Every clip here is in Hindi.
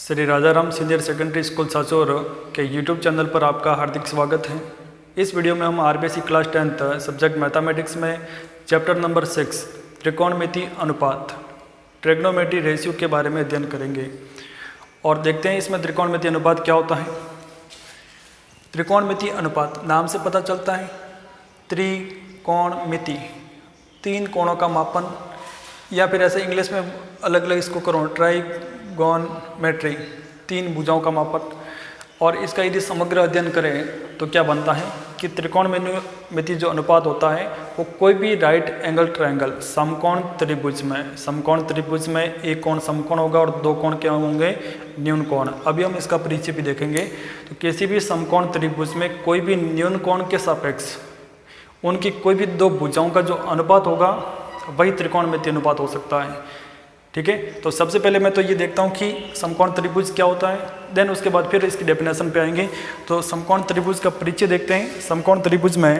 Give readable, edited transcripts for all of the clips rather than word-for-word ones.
Shri Rajaram senior secondary school Sanchore के यूट्यूब चैनल पर आपका हार्दिक स्वागत है। इस वीडियो में हम RBSE class 10th subject mathematics में चैप्टर नंबर 6 त्रिकोणमिति अनुपात ट्रिग्नोमेट्री रेशियो के बारे में अध्ययन करेंगे और देखते हैं इसमें त्रिकोणमिति अनुपात क्या होता है। त्रिकोणमिति अनुपात नाम से पता चलता है। त्रिकोणमिति तीन कोणों का मापन, या फिर ऐसे इंग्लिश में अलग अलग इसको करो ट्राइगोनमेट्री, तीन भुजाओं का मापन। और इसका यदि समग्र अध्ययन करें तो क्या बनता है कि त्रिकोणमिति जो अनुपात होता है वो कोई भी राइट एंगल ट्रायंगल समकोण त्रिभुज में एक कोण समकोण होगा और दो कोण क्या होंगे, न्यून कोण। अभी हम इसका परिचय भी देखेंगे। तो किसी भी समकोण त्रिभुज में कोई भी न्यून कोण के सापेक्ष उनकी कोई भी दो भुजाओं का जो अनुपात होगा वही त्रिकोणमिति अनुपात हो सकता है। ठीक है, तो सबसे पहले मैं तो ये देखता हूँ कि समकोण त्रिभुज क्या होता है, देन उसके बाद फिर इसकी डेफिनेशन पे आएंगे। तो समकोण त्रिभुज का परिचय देखते हैं। समकोण त्रिभुज में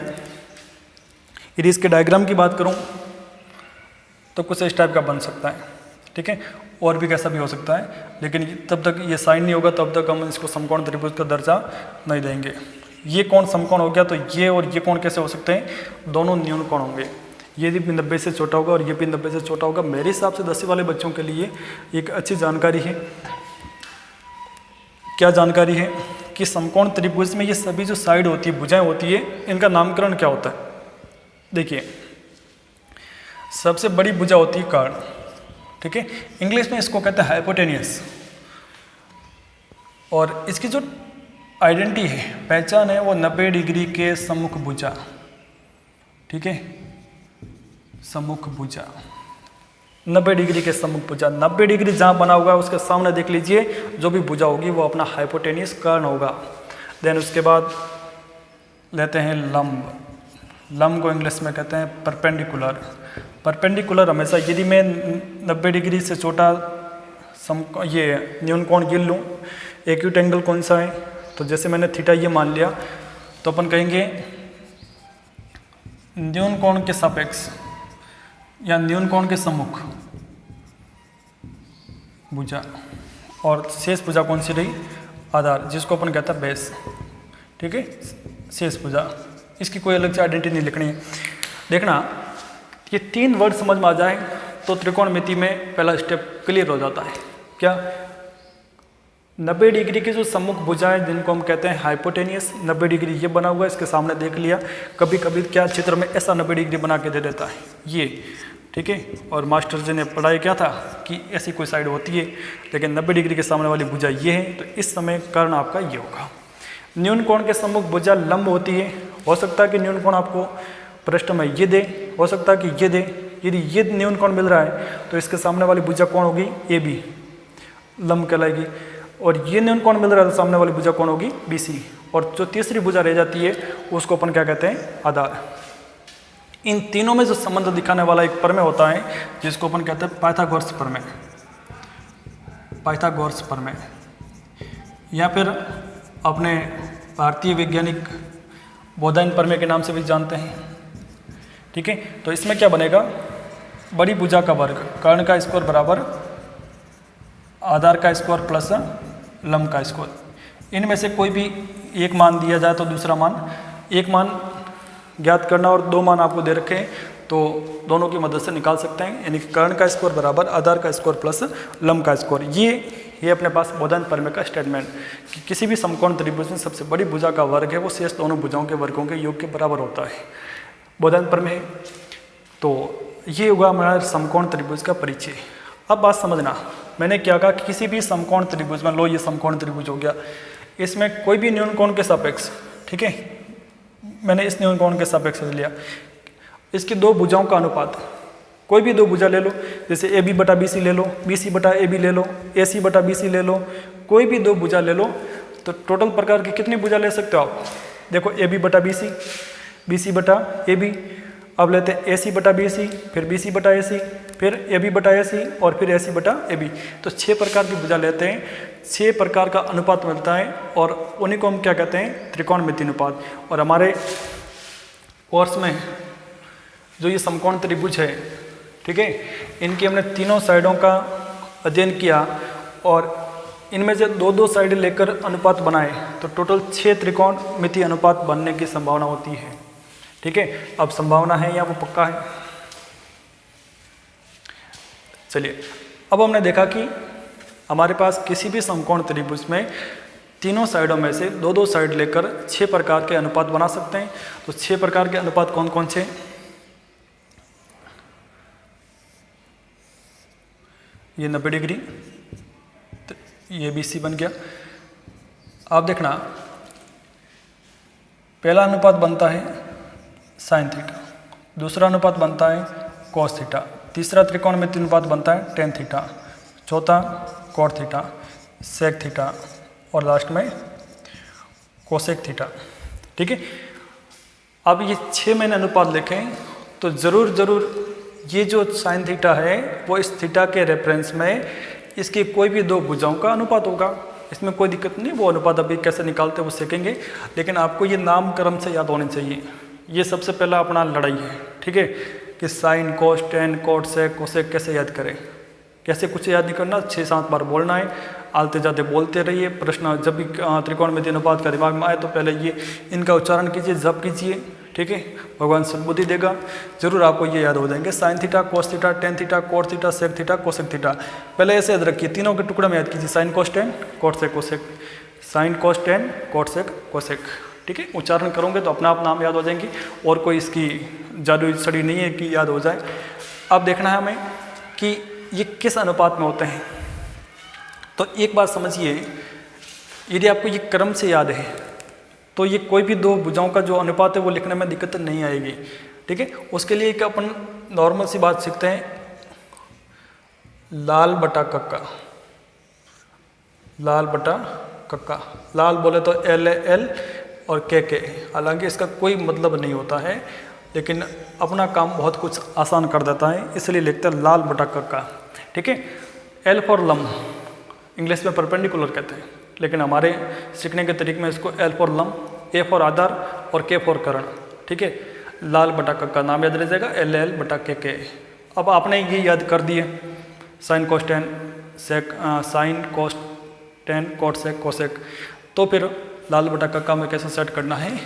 यदि इसके डायग्राम की बात करूँ तो कुछ इस टाइप का बन सकता है। ठीक है, और भी कैसा भी हो सकता है, लेकिन तब तक ये साइन नहीं होगा तब तक हम इसको समकोण त्रिभुज का दर्जा नहीं देंगे। ये कोण समकोण हो गया तो ये और ये कोण कैसे हो सकते हैं, दोनों न्यून कोण होंगे। ये भी 90 से छोटा होगा और ये भी 90 से छोटा होगा। मेरे हिसाब से 10वीं वाले बच्चों के लिए एक अच्छी जानकारी है। क्या जानकारी है कि समकोण त्रिभुज में ये सभी जो साइड होती है, भुजाएं होती है, इनका नामकरण क्या होता है। देखिए, सबसे बड़ी भुजा होती है कर्ण। ठीक है, इंग्लिश में इसको कहते हैं हाइपोटेनियस। और इसकी जो आइडेंटिटी है, पहचान है, वो 90 डिग्री के सम्मुख भुजा। ठीक है, सम्मुख भुजा 90 डिग्री के सम्मुख भुजा। 90 डिग्री जहाँ बना होगा उसके सामने देख लीजिए जो भी भुजा होगी वो अपना हाइपोटेनियस कर्ण होगा। देन उसके बाद लेते हैं लंब। लंब को इंग्लिश में कहते हैं परपेंडिकुलर। परपेंडिकुलर हमेशा, यदि मैं 90 डिग्री से छोटा ये न्यून कोण गिन लूँ, एक्यूट एंगल कौन सा है, तो जैसे मैंने थीटा ये मान लिया तो अपन कहेंगे न्यून कोण के सापेक्ष या न्यून कोण के सम्मुख भुजा, और शेष भुजा कौन सी रही, आधार, जिसको अपन कहता है बेस। ठीक है, शेष भुजा, इसकी कोई अलग से आइडेंटिटी नहीं लिखनी है। देखना, ये तीन वर्ड समझ में आ जाए तो त्रिकोणमिति में पहला स्टेप क्लियर हो जाता है। क्या, 90 डिग्री की जो सम्मुख भुजा है जिनको हम कहते हैं हाइपोटेनियस, 90 डिग्री ये बना हुआ है, इसके सामने देख लिया। कभी कभी क्या चित्र में ऐसा 90 डिग्री बना के दे देता है ये। ठीक है, और मास्टर जी ने पढ़ाया क्या था कि ऐसी कोई साइड होती है, लेकिन 90 डिग्री के सामने वाली भुजा ये है, तो इस समय कर्ण आपका ये होगा। न्यून कोण के सम्मुख भुजा लंब होती है। हो सकता है कि न्यून कोण आपको पृष्ठ में ये दे, हो सकता है कि ये दे। यदि ये न्यून कोण मिल रहा है तो इसके सामने वाली भुजा कौन होगी, ए बी, लंब कहलाएगी। और ये न्यून कोण मिल रहा है तो सामने वाली भुजा कौन होगी, बी सी। और जो तीसरी भुजा रह जाती है उसको अपन क्या कहते हैं, आधार। इन तीनों में जो संबंध दिखाने वाला एक प्रमेय होता है जिसको अपन कहते हैं पाइथागोरस प्रमेय। पाइथागोरस प्रमेय, या फिर अपने भारतीय वैज्ञानिक बोधायन प्रमेय के नाम से भी जानते हैं। ठीक है, तो इसमें क्या बनेगा, बड़ी भुजा का वर्ग कर्ण का स्क्वायर बराबर आधार का स्क्वायर प्लस लंब का स्क्वायर। इनमें से कोई भी एक मान दिया जाए तो दूसरा मान, एक मान ज्ञात करना और दो मान आपको दे रखे हैं तो दोनों की मदद से निकाल सकते हैं। यानी कि कर्ण का स्क्वायर बराबर आधार का स्क्वायर प्लस लंब का स्क्वायर। ये अपने पास बोधायन प्रमेय का स्टेटमेंट कि किसी भी समकोण त्रिभुज में सबसे बड़ी भुजा का वर्ग है वो शेष दोनों भुजाओं के वर्गों के योग के बराबर होता है, बोधायन प्रमेय। तो ये हुआ हमारा समकोण त्रिभुज का परिचय। अब बात समझना, मैंने क्या कहा कि किसी भी समकोण त्रिभुज में, लो ये समकोण त्रिभुज हो गया, इसमें कोई भी न्यून कोण के सापेक्ष, ठीक है, मैंने इस न्यून कोण के सापेक्ष लिया, इसकी दो भुजाओं का अनुपात, कोई भी दो भुजा ले लो, जैसे ए बी बटा बी सी ले लो, बी सी बटा ए बी ले लो, ए सी बटा बी सी ले लो, कोई भी दो भुजा ले लो, तो टोटल प्रकार की कितनी भुजा ले सकते हो आप। देखो, ए बी बटा बी सी बटा ए बी, अब लेते हैं ए सी बटा बी सी, फिर बी सी बटा ए सी, फिर ए बी बटा ए सी, और फिर ए सी बटा ए बी। तो 6 प्रकार की भुजा लेते हैं, 6 प्रकार का अनुपात मिलता है और उन्हीं को हम क्या कहते हैं, त्रिकोणमिति अनुपात। और हमारे कोर्स में जो ये समकोण त्रिभुज है, ठीक है, इनकी हमने तीनों साइडों का अध्ययन किया और इनमें से दो दो साइड लेकर अनुपात बनाए तो टोटल 6 त्रिकोणमितीय अनुपात बनने की संभावना होती है। ठीक है, अब संभावना है या वो पक्का है। चलिए, अब हमने देखा कि हमारे पास किसी भी समकोण त्रिभुज में तीनों साइडों में से दो दो साइड लेकर 6 प्रकार के अनुपात बना सकते हैं। तो 6 प्रकार के अनुपात कौन कौन से? ये 90 डिग्री, तो ये BC बन गया। आप देखना, पहला अनुपात बनता है साइन थीटा, दूसरा अनुपात बनता है कॉस थीटा, तीसरा त्रिकोणमितीय अनुपात बनता है टेन थीटा, चौथा कॉट थीटा, सेक थीटा और लास्ट में कोसेक थीटा। ठीक है, अब ये 6 मैंने अनुपात लिखे तो ज़रूर ये जो साइन थीटा है वो इस थीटा के रेफरेंस में इसकी कोई भी दो भुजाओं का अनुपात होगा। इसमें कोई दिक्कत नहीं, वो अनुपात अभी कैसे निकालते हैं वो सीखेंगे, लेकिन आपको ये नामक्रम से याद होने चाहिए। ये सबसे पहला अपना लड़ाई है। ठीक है, कि sine cos tan cot sec cosec कैसे याद करें, कैसे कुछ याद नहीं करना, 6-7 बार बोलना है, आलते जाते बोलते रहिए। प्रश्न जब भी त्रिकोणमितीय अनुपात का दिमाग में आए तो पहले ये इनका उच्चारण कीजिए, जप कीजिए। ठीक है, भगवान सद्बुद्धि देगा, जरूर आपको ये याद हो जाएंगे। Sine theta cos theta tan theta cot theta sec theta cosec theta, पहले ऐसे याद रखिए, तीनों के टुकड़े में याद कीजिए, sine cos tan cot sec cosec, sine cos tan cot sec cosec. ठीक है, उच्चारण करोगे तो अपना आप नाम याद हो जाएंगे और कोई इसकी जादुई छड़ी नहीं है कि याद हो जाए। अब देखना है हमें कि ये किस अनुपात में होते हैं। तो एक बात समझिए, यदि आपको ये क्रम से याद है तो ये कोई भी दो भुजाओं का जो अनुपात है वो लिखने में दिक्कत नहीं आएगी। ठीक है, उसके लिए एक अपन नॉर्मल सी बात सीखते हैं, लाल बटा कक्का, लाल बटा कक्का। लाल बोले तो LL और के, हालांकि इसका कोई मतलब नहीं होता है, लेकिन अपना काम बहुत कुछ आसान कर देता है, इसलिए लिखते हैं लाल बटा कक्का। ठीक है, L फॉर लंब, इंग्लिश में परपेंडिकुलर कहते हैं, लेकिन हमारे सीखने के तरीके में इसको L फॉर लंब, A फॉर आधार और K फॉर कर्ण। ठीक है, लाल बटा कक्का नाम याद रह जाएगा, LL बटा के। अब आपने ये याद कर दिए, sine cos tan sec, sine cos tan cot sec cosec. तो फिर लाल बटा कक्का में कैसे सेट करना है,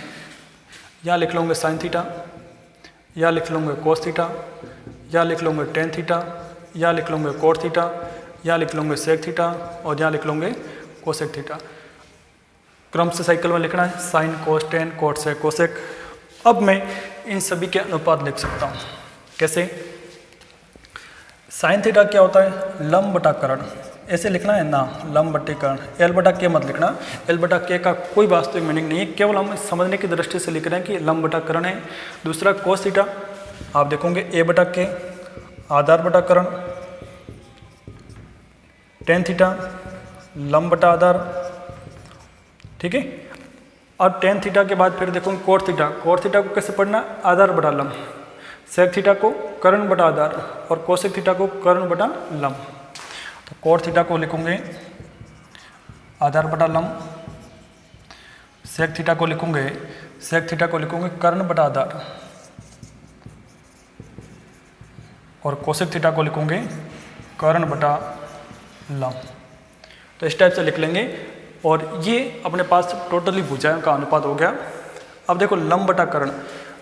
यहाँ लिख लूँगे साइन थीटा, या लिख लूँगे कोस थीटा, या लिख लूँगे टेन थीटा, या लिख लूँगे कोट थीटा, या लिख लूँगे सेक थीटा और यहाँ लिख लूँगे कोसेक थीटा। क्रम से साइकिल में लिखना है, sine cos tan cot sec cosec. अब मैं इन सभी के अनुपात लिख सकता हूँ। कैसे? साइन थीटा क्या होता है? लंब बटा कर्ण, ऐसे लिखना है ना, लंब बटे कर्ण। एल बटा के मत लिखना, एल बटा के का कोई वास्तविक मीनिंग नहीं है, केवल हम समझने की दृष्टि से लिख रहे हैं कि लंब बटा कर्ण है। दूसरा कोस थीटा, आप देखोगे ए बटा के, आधार बटा कर्ण, टेन थीटा लंब बटा आधार। ठीक है, और टेन थीटा के बाद फिर देखोगे कोट थीटा, कोट थीटा को कैसे पढ़ना, आधार बटा लंब। सेक थीटा को कर्ण बटा आधार और कोसेक थीटा को कर्ण बटा लंब। तो कोट थीटा को लिखूंगे आधार बटा लंब, सेक थीटा को लिखूंगे कर्ण बटा आधार और कोसेक थीटा को लिखूंगे कर्ण बटा लंब। तो इस टाइप से लिख लेंगे और ये अपने पास टोटली भुजाओं का अनुपात हो गया। अब देखो लंब बटा कर्ण,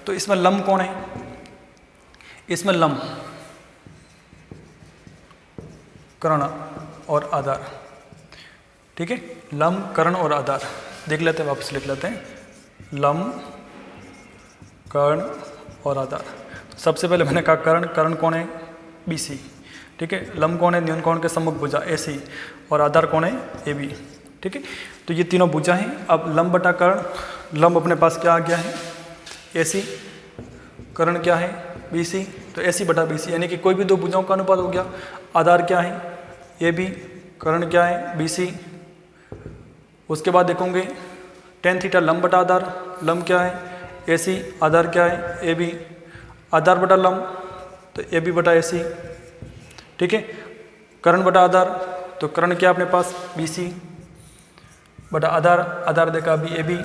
तो इसमें लंब कौन है? इसमें लंब कर्ण और आधार। ठीक है, लंब कर्ण और आधार देख लेते हैं, वापस लिख लेते हैं, लंब कर्ण और आधार। सबसे पहले मैंने कहा कर्ण, कर्ण कौन है? BC। ठीक है, लंब कौन है? न्यून कोण के सम्मुख भुजा AC और आधार कौन है? AB। ठीक है, तो ये तीनों भुजा हैं। अब लंब बटा कर्ण, लंब अपने पास क्या आ गया है? AC, कर्ण क्या है? BC, तो AC बटा BC, यानी कि कोई भी दो भुजाओं का अनुपात हो गया। आधार क्या है? AB, कर्ण क्या है? BC। उसके बाद देखोगे टेन थीटा लंब बटा आधार, लंब क्या है? AC, आधार क्या है? AB, आधार बटा लंब तो AB बटा AC। ठीक है, कर्ण बटा आधार, तो कर्ण क्या अपने पास? BC बटा आधार, आधार देखा अभी AB,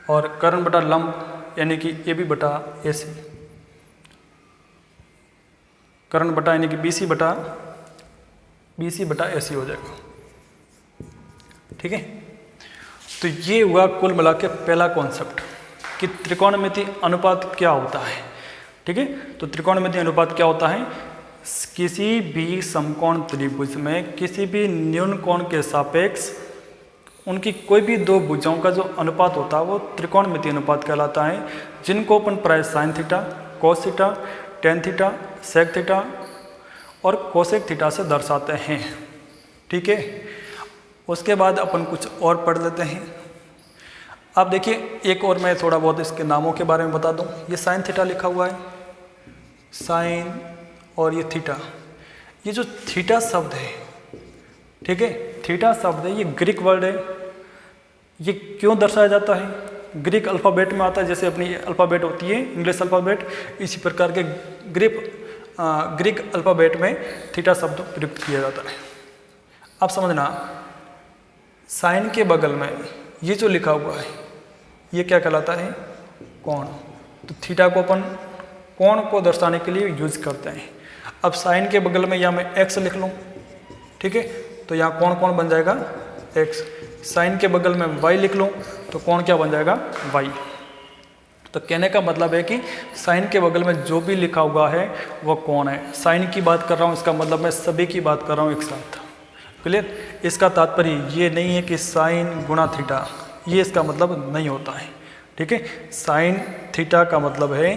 और कर्ण बटा लंब यानी कि AB बटा AC, कर्ण बटा यानी कि BC बटा AC हो जाएगा। ठीक है। तो ये हुआ कुल मिला के पहला कॉन्सेप्ट कि त्रिकोणमिति अनुपात क्या होता है। ठीक है, तो त्रिकोणमिति अनुपात क्या होता है, किसी भी समकोण त्रिभुज में किसी भी न्यून कोण के सापेक्ष उनकी कोई भी दो भुजाओं का जो अनुपात होता है वो त्रिकोणमिति अनुपात कहलाता है, जिनको अपन प्राय sine theta, cos theta, tan theta, sec theta और कोसेक थीटा से दर्शाते हैं। ठीक है, उसके बाद अपन कुछ और पढ़ लेते हैं। अब देखिए एक और मैं थोड़ा बहुत इसके नामों के बारे में बता दूं। ये साइन थीटा लिखा हुआ है, साइन, और ये थीटा। ये जो थीटा शब्द है, ठीक है, थीटा शब्द है, ये ग्रीक वर्ड है। ये क्यों दर्शाया जाता है, ग्रीक अल्फ़ाबेट में आता है, जैसे अपनी अल्फ़ाबेट होती है इंग्लिश अल्फ़ाबेट, इसी प्रकार के ग्रीक अल्फ़ाबेट में थीटा शब्द प्रयुक्त किया जाता है। अब समझना, साइन के बगल में ये जो लिखा हुआ है ये क्या कहलाता है, कोण। तो थीटा को अपन कोण को दर्शाने के लिए यूज करते हैं। अब साइन के बगल में या मैं एक्स लिख लूँ, ठीक है, तो यहाँ कोण कोण बन जाएगा एक्स। साइन के बगल में वाई लिख लूँ तो कोण क्या बन जाएगा, वाई। तो कहने का मतलब है कि साइन के बगल में जो भी लिखा हुआ है वो कोण है। साइन की बात कर रहा हूँ, इसका मतलब मैं सभी की बात कर रहा हूँ एक साथ। क्लियर, इसका तात्पर्य ये नहीं है कि साइन गुणा थीटा, ये इसका मतलब नहीं होता है। ठीक है, साइन थीटा का मतलब है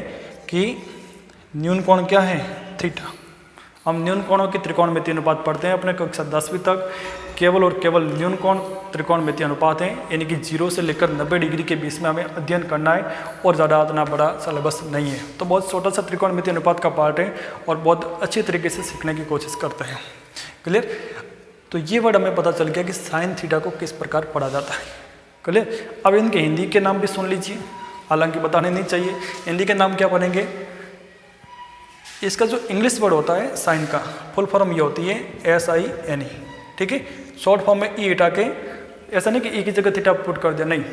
कि न्यून कोण क्या है, थीटा। हम न्यून कोणों की त्रिकोणमिति अनुपात पढ़ते हैं अपने कक्षा 10वीं तक। केवल और केवल न्यून कोण त्रिकोणमिति अनुपात है, यानी कि 0 से लेकर 90 डिग्री के बीच में हमें अध्ययन करना है और ज़्यादा इतना बड़ा सिलेबस नहीं है। तो बहुत छोटा सा त्रिकोणमिति अनुपात का पार्ट है और बहुत अच्छी तरीके से सीखने की कोशिश करते हैं। क्लियर, तो ये वर्ड हमें पता चल गया कि साइन थीटा को किस प्रकार पढ़ा जाता है। क्लियर, अब इनके हिंदी के नाम भी सुन लीजिए, हालांकि बताने नहीं चाहिए। हिंदी के नाम क्या बनेंगे, इसका जो इंग्लिश वर्ड होता है साइन का फुल फॉर्म ये होती है SINE। ठीक है, शॉर्ट फॉर्म में ई हटा के, ऐसा नहीं कि ई की जगह थीटा पुट कर दिया, नहीं,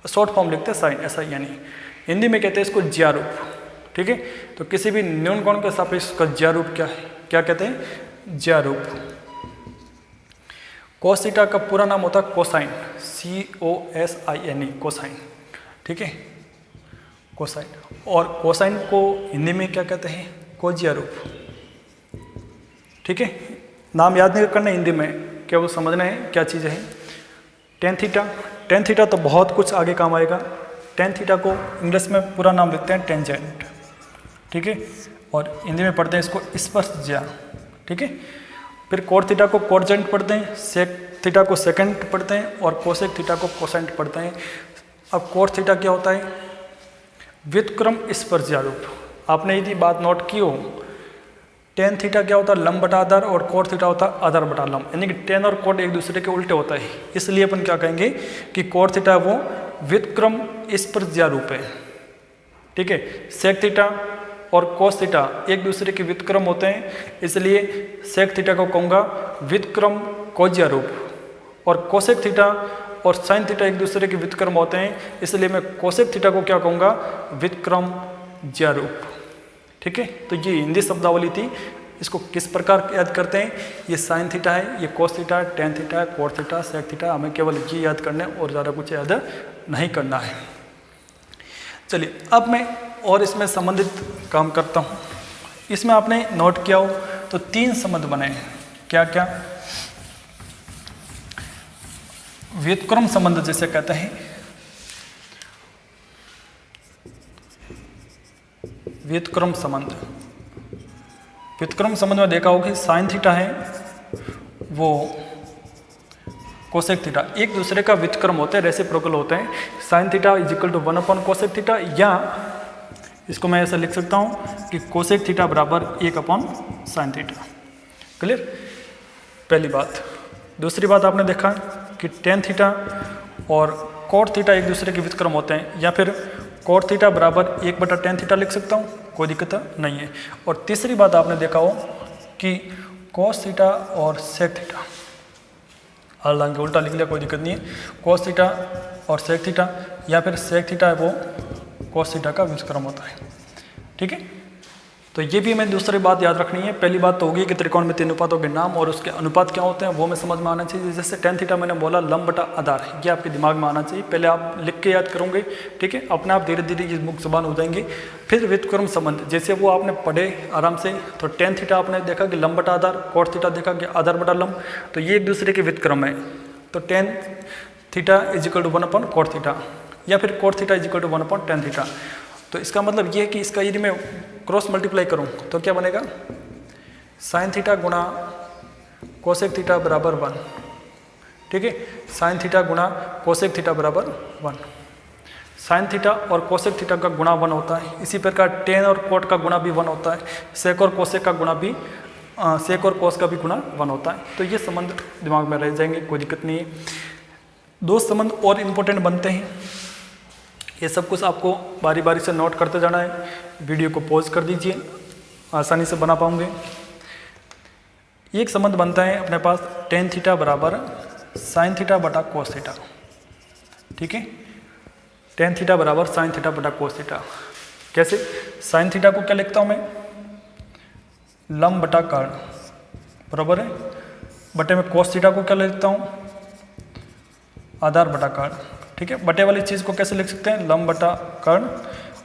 शॉर्ट फॉर्म लिखते हैं साइन SINE। हिंदी में कहते हैं इसको ज्यारूप। ठीक है, तो किसी भी न्यून कोण के सापेक्ष इसका ज्यारूप क्या है, क्या कहते हैं, ज्यारूप। कोस थीटा का पूरा नाम होता है कोसाइन, COSINE, कोसाइन। ठीक है, कोसाइन। और कोसाइन को हिंदी में क्या कहते हैं, कोज्यारूप। ठीक है, नाम याद नहीं करना हिंदी में, केवल समझना है क्या चीज़ है। टेन थीटा, टेन थीटा तो बहुत कुछ आगे काम आएगा। टेन थीटा को इंग्लिश में पूरा नाम लिखते हैं टेंजेंट। ठीक है, और हिंदी में पढ़ते हैं इसको स्पर्शज्या। ठीक है, फिर कोट थीटा को कोटजेंट पढ़ते हैं, सेक थीटा को सेकेंट पढ़ते हैं और कोसेक थीटा को कोसेंट पढ़ते हैं। अब कोट थीटा क्या होता है, व्युत्क्रम स्पर्शज्यारूप। आपने यदि बात नोट की हो, टेन थीटा क्या होता है, लंब बटा आधार, और कोट थीटा होता है आधार बटा लंब, यानी कि टेन और कोट एक दूसरे के उल्टे होता है। इसलिए अपन क्या कहेंगे कि कोट थीटा वो व्युत्क्रम स्पर्शज्यारूप है। ठीक है, सेक थीटा और कोस थीटा एक दूसरे के व्युत्क्रम होते हैं, इसलिए सेक थीटा को कहूँगा व्युत्क्रम कोज्यारूप, और कोसेक थीटा और साइन थीटा एक दूसरे के व्युत्क्रम होते हैं, इसलिए मैं कोसेक थीटा को क्या कहूँगा, व्युत्क्रम ज्यारूप। ठीक है, तो ये हिंदी शब्दावली थी। इसको किस प्रकार याद करते हैं, ये साइन थीटा है, ये कोस थीटा है, टेन थीटा है, कोट थीटा, सेक थीटा, हमें केवल ये याद करना है और ज़्यादा कुछ याद नहीं करना है। चलिए अब मैं और इसमें संबंधित काम करता हूँ। इसमें आपने नोट किया हो तो 3 संबंध बने हैं, क्या क्या, व्युत्क्रम संबंध जिसे कहते हैं, व्युत्क्रम संबंध। व्युत्क्रम संबंध में देखा होगा कि साइन थीटा है वो कोसेक थीटा एक दूसरे का व्युत्क्रम होते हैं, रेसिप्रोकल होते हैं। Sine theta is equal to 1/कोसेक थीटा, या इसको मैं ऐसा लिख सकता हूँ कि कोसेक थीटा बराबर 1/साइन थीटा। क्लियर, पहली बात। दूसरी बात आपने देखा कि टेन थीटा और कोट थीटा एक दूसरे के व्युत्क्रम होते हैं, या फिर कोट थीटा बराबर 1/tan थीटा लिख सकता हूँ, कोई दिक्कत नहीं है। और तीसरी बात आपने देखा हो कि कोस थीटा और सेक थीटा, हालांकि उल्टा लिख लिया कोई दिक्कत नहीं है, कोस थीटा और सेक थीटा, या फिर सेक थीटा है वो कोस थीटा का व्युत्क्रम होता है। ठीक है, तो ये भी हमें दूसरी बात याद रखनी है। पहली बात तो होगी कि त्रिकोणमितीय अनुपातों के नाम और उसके अनुपात क्या होते हैं वो हमें समझ में आना चाहिए। जैसे tan थीटा मैंने बोला लंब बटा आधार, ये आपके दिमाग में आना चाहिए। पहले आप लिख के याद करोगे, ठीक है, अपने आप धीरे धीरे ये मुख्य जबान हो जाएंगे। फिर व्युत्क्रम संबंध, जैसे वो आपने पढ़े आराम से, तो tan थीटा आपने देखा कि लंब बटा आधार, cot थीटा देखा कि आधार बटा लंब, तो ये एक दूसरे के व्युत्क्रम है। तो tan theta is equal to 1/cot theta, या फिर cot theta is equal to 1/tan theta. तो इसका मतलब ये है कि इसका यदि मैं क्रॉस मल्टीप्लाई करूं तो क्या बनेगा, साइन थीटा गुणा कोसेक थीटा बराबर 1, ठीक है, साइन थीटा गुणा कोसेक थीटा बराबर 1। साइन थीटा और कोसेक थीटा का गुणा 1 होता है। इसी प्रकार टेन और कोट का गुणा भी 1 होता है। सेक और कोसेक का गुणा भी सेक और कोस का भी गुणा 1 होता है। तो ये संबंध दिमाग में रह जाएंगे, कोई दिक्कत नहीं है। दो संबंध और इम्पोर्टेंट बनते हैं, ये सब कुछ आपको बारी बारी से नोट करते जाना है। वीडियो को पॉज कर दीजिए, आसानी से बना पाओगे। एक संबंध बनता है अपने पास tan थीटा बराबर साइन थीटा बटा कोस थीटा, ठीक है, tan थीटा बराबर साइन थीटा बटा कोस थीटा। कैसे, साइन थीटा को क्या लिखता हूँ मैं, लंब बटा कर्ण, बराबर है, बटे में कोस थीटा को क्या लिखता हूँ, आधार बटा कर्ण, ठीक है। बटे वाली चीज़ को कैसे लिख सकते हैं, लंब बटा कर्ण,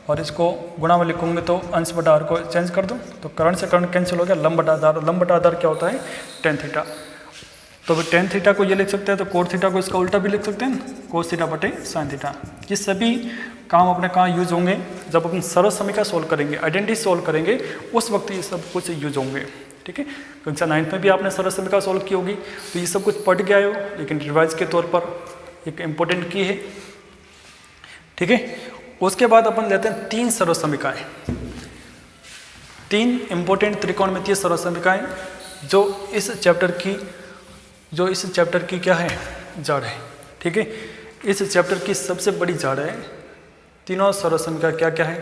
और इसको गुणा में लिखूंगे तो अंश बटा आर को चेंज कर दूं तो कर्ण से कर्ण कैंसिल हो गया, लंब बटा आधार। लंब बटा आधार क्या होता है, tan थीटा। तो tan थीटा को ये लिख सकते हैं, तो cot थीटा को इसका उल्टा भी लिख सकते हैं, cos थीटा बटे साइन थीटा। ये सभी काम अपने कहाँ यूज होंगे, जब अपन सरल समीकरण सोल्व करेंगे, आइडेंटिटी सोल्व करेंगे, उस वक्त ये सब कुछ यूज होंगे, ठीक है। कक्षा 9 में भी आपने सरल समीकरण सोल्व की होगी, तो ये सब कुछ पढ़ के आए हो, लेकिन रिवाइज के तौर पर एक इम्पोर्टेंट की है, ठीक है। उसके बाद अपन लेते हैं 3 सरल समीकरण, 3 इंपॉर्टेंट त्रिकोणमितीय सरल समीकरण जो इस चैप्टर की क्या है, जड़ है, ठीक है। इस चैप्टर की सबसे बड़ी जड़ है। तीनों सरल समीकरण क्या क्या है,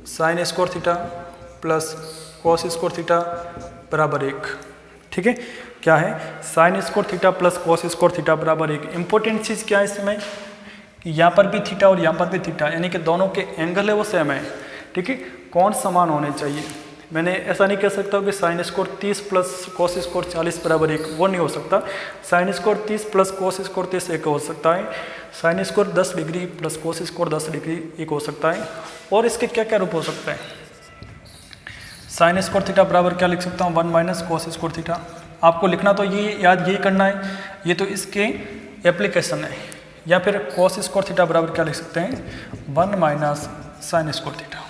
sine square theta plus cos square theta बराबर 1, ठीक है। क्या है, sine square theta plus cos square theta बराबर 1। इंपॉर्टेंट चीज़ क्या है इसमें कि यहाँ पर भी थीटा और यहाँ पर भी थीटा, यानी कि दोनों के एंगल है वो सेम है, ठीक है। कौन समान होने चाहिए, मैंने ऐसा नहीं कह सकता कि sine square 30 plus cos square 40 बराबर 1, वो नहीं हो सकता। Sine square 30 plus cos square 30 1 हो सकता है। Sine square 10 degree plus cos square 10 degree 1 हो सकता है। और इसके क्या क्या रूप हो सकते हैं, साइन स्क्वायर थीटा बराबर क्या लिख सकता हूँ, 1 माइनस कॉस स्क्वायर थीटा। आपको लिखना तो ये याद यही करना है, ये तो इसके एप्लीकेशन है। या फिर कॉस स्क्वायर थीटा बराबर क्या लिख सकते हैं, 1 माइनस साइन स्क्वायर थीटा।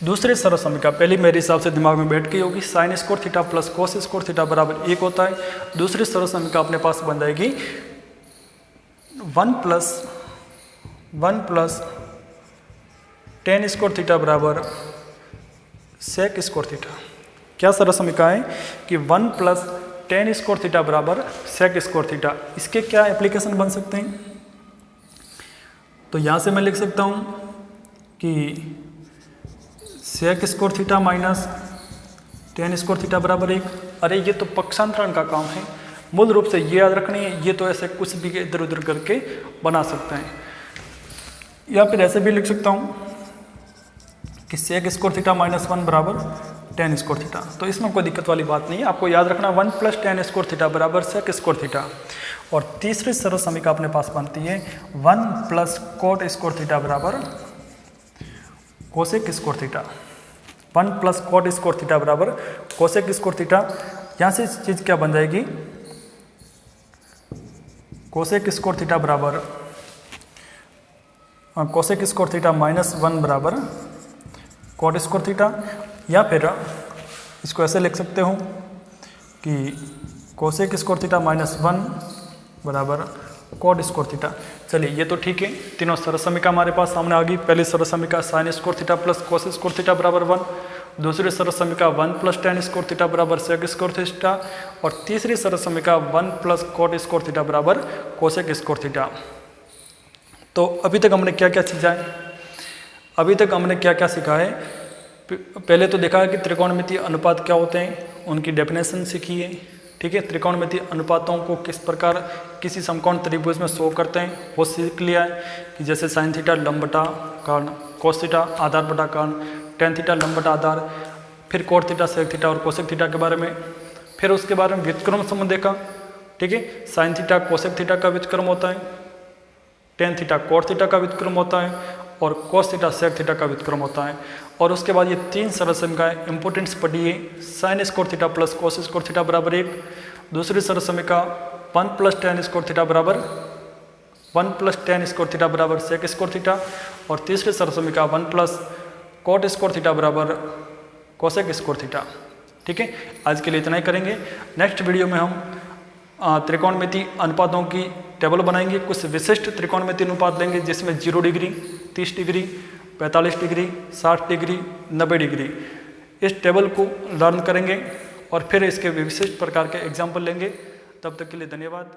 दूसरे सरल समीकरण पहली मेरे हिसाब से दिमाग में बैठ गई होगी, sine square theta plus cos square theta बराबर 1 होता है। दूसरी सरल समीकरण अपने पास बन जाएगी 1 प्लस tan स्क्वायर थीटा बराबर सेक स्क्वायर थीटा। क्या सरल समीकरण है कि 1 प्लस tan स्क्वायर थीटा बराबर सेक स्क्वायर थीटा। इसके क्या एप्लीकेशन बन सकते हैं, तो यहाँ से मैं लिख सकता हूँ कि sec square theta minus tan square theta बराबर 1। अरे ये तो पक्षांतरण का काम है, मूल रूप से ये याद रखनी है। ये तो ऐसे कुछ भी इधर उधर करके बना सकते हैं, या फिर ऐसे भी लिख सकता हूँ कि सेक स्क्वायर थीटा माइनस 1 बराबर tan स्क्वायर थीटा। तो इसमें कोई दिक्कत वाली बात नहीं है, आपको याद रखना 1 प्लस tan स्क्वायर थीटा बराबर सेक स्क्वायर थीटा। और तीसरी सरल समीकरण अपने पास बनती है 1 प्लस cot स्क्वायर थीटा बराबर cosec square theta. 1 plus cot square theta बराबर कोसेक स्क्वायर थीटा। यहाँ से चीज़ क्या बन जाएगी, कोसेक स्क्वायर थीटा बराबर कोसेक स्क्वायर थीटा माइनस 1 बराबर cot स्क्वायर थीटा। या फिर इसको ऐसे लिख सकते हो कि कोसेक स्क्वायर थीटा माइनस 1 बराबर cot स्क्वायर थीटा। चलिए ये तो ठीक है, तीनों सरल समीकरण हमारे पास सामने आ गई। पहली सरल समीकरण sine square theta plus cos square theta बराबर 1, दूसरी सरल समीकरण 1 प्लस tan स्क्वायर थीटा बराबर सेक स्क्वायर थीटा, और तीसरी सरल समीकरण 1 प्लस cot स्क्वायर थीटा बराबर कोसेक स्क्वायर थीटा। तो अभी तक हमने क्या क्या सीखा है, अभी तक हमने क्या क्या सीखा है, पहले तो देखा है कि त्रिकोणमितीय अनुपात क्या होते हैं, उनकी डेफिनेशन सीखी है, ठीक है। त्रिकोणमितीय अनुपातों को किस प्रकार किसी समकोण त्रिभुज में शो करते हैं वो सीख लिया है कि जैसे साइन थीटा लंब बटा कर्ण, कोस थीटा आधार बटा कर्ण, टेन थीटा लंबवत आधार, फिर कोट थीटा, सेक थीटा और कोसेक थीटा के बारे में, फिर उसके बारे में व्युत्क्रम संबंध देखा, ठीक है। साइन थीटा कोसेक थीटा का व्युत्क्रम होता है, टेन थीटा कोट थीटा का व्युत्क्रम होता है और कोस थीटा सेक थीटा का व्युत्क्रम होता है। और उसके बाद ये तीन सरल समीकरण इंपोर्टेंस पढ़िए, sine square theta plus cos square theta बराबर 1, दूसरी सरल समीकरण 1 प्लस टेन स्क्वायर थीटा बराबर 1 प्लस टेन स्क्वायर थीटा बराबर सेक स्क्वायर थीटा, और तीसरी सरल समीकरण 1 प्लस कोट स्क्वायर थीटा बराबर कोसेक स्क्वायर थीटा, ठीक है। आज के लिए इतना ही करेंगे। नेक्स्ट वीडियो में हम त्रिकोणमिति अनुपातों की टेबल बनाएंगे, कुछ विशिष्ट त्रिकोणमिति अनुपात लेंगे जिसमें 0 degree, 30 degree, 45 degree, 60 degree, 90 degree, इस टेबल को लर्न करेंगे और फिर इसके विशिष्ट प्रकार के एग्जाम्पल लेंगे। तब तक के लिए धन्यवाद।